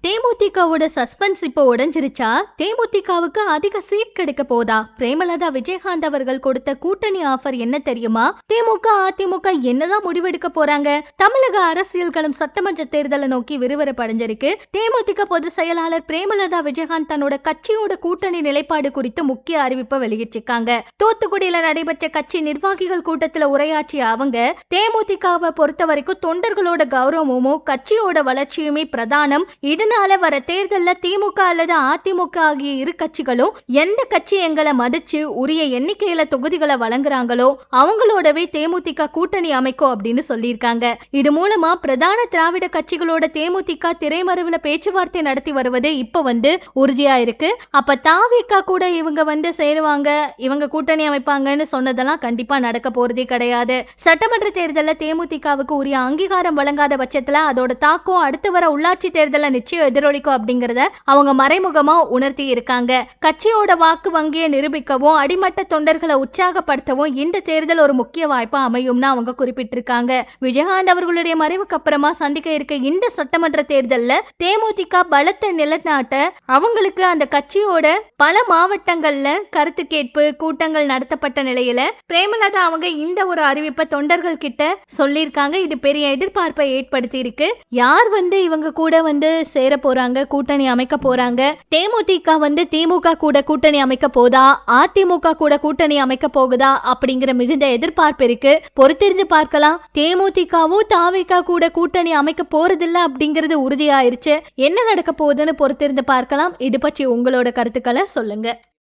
தேமுதிகவோட suspense இப்போ உடைஞ்சிருச்சா? தேமுதிகவுக்கு அதிக seat கிடைக்க போதா? பிரேமலதா விஜயகாந்த் அவர்கள் கொடுத்த கூட்டணி ஆஃபர் என்ன தெரியுமா? திமுக அதிமுக என்னதான் முடிவெடுக்க போறாங்க? தமிழக அரசியல் களம் சட்டமன்ற தேர்தலை நோக்கி விறுவிறுப்படைஞ்சிருக்கு. தேமுதிக பொதுச் செயலாளர் பிரேமலதா விஜயகாந்த் தன்னோட கட்சியோட கூட்டணி நிலைப்பாடு குறித்து முக்கிய அறிவிப்பை வெளியிட்டிருக்காங்க. தூத்துக்குடியில நடைபெற்ற கட்சி நிர்வாகிகள் கூட்டத்தில் உரையாற்றிய அவங்க, தேமுதிகவை பொறுத்த வரைக்கும் தொண்டர்களோட கௌரவமும் கட்சியோட வளர்ச்சியுமே பிரதானம். இதனால வர தேர்தல்ல திமுக அல்லது அதிமுக ஆகிய இரு கட்சிகளும் எந்த கட்சி எங்களை மதிச்சு உரிய எண்ணிக்கையில தொகுதிகளை வழங்குறாங்களோ அவங்களோடவே தேமுதிக கூட்டணி அமைக்கும் அப்படின்னு சொல்லியிருக்காங்க. இது மூலமா பிரதான திராவிட கட்சிகளோட தேமுதிக திரைமறைவுல பேச்சுவார்த்தை நடத்தி வருவது இப்ப உறுதியா இருக்கு. அப்ப தாவிக கூட இவங்க சேருவாங்க, இவங்க கூட்டணி அமைப்பாங்கன்னு சொன்னதெல்லாம் கண்டிப்பா நடக்க போறதே கிடையாது. சட்டமன்ற தேர்தலில் தேமுதிகவுக்கு உரிய அங்கீகாரம் வழங்காத பட்சத்துல அதோட தாக்கம் அடுத்து வர உள்ளாட்சி தேர்தலை நிச்சயம் எதிரொலிக்கும் அப்படிங்கறத அவங்க மறைமுகமா உணர்த்தி இருக்காங்க. கட்சியோட வாக்கு வங்கியை நிரூபிக்கவும் அடிமட்ட தொண்டர்களை உற்சாகப்படுத்தவும் இந்த தேர்தல் ஒரு முக்கிய வாய்ப்பா அமையும்னு அவங்க குறிப்பிட்டிருக்காங்க. விஜயகாந்த் அவர்களுடைய மறைவுக்கு அப்புறமா சந்திக்க இருக்க இந்த சட்டமன்ற தேர்தல்ல தேமுதிக பலத்தை நிலைநாட்ட அவங்களுக்கு அந்த கட்சியோட பல மாவட்டங்கள்ல கருத்து கேட்பு கூட்டங்கள் நடத்தப்பட்ட நிலையில பிரேமலதா அவங்க இந்த ஒரு அறிவிப்பை தொண்டர்கள் கிட்ட சொல்லியிருக்காங்க. இது பெரிய எதிர்பார்ப்பை ஏற்படுத்தி இருக்கு. யார் இவங்க கூட சேர போறாங்க, கூட்டணி அமைக்க போறாங்க? தேமுதிக திமுக கூட கூட்டணி அமைக்க போதா, அதிமுக கூட கூட்டணி அமைக்க போகுதா அப்படிங்கிற மிகுந்த எதிர்பார்ப்பு இருக்கு. பொறுத்திருந்து பார்க்கலாம். தேமுதிகவும் தாவிக கூட கூட்டணி அமைக்க போறதில்ல அப்படிங்கிறது உறுதியாயிருச்சு. என்ன நடக்க போகுதுன்னு பொறுத்திருந்து பார்க்கலாம். இது பற்றி உங்களோட கருத்துக்களை சொல்லுங்க.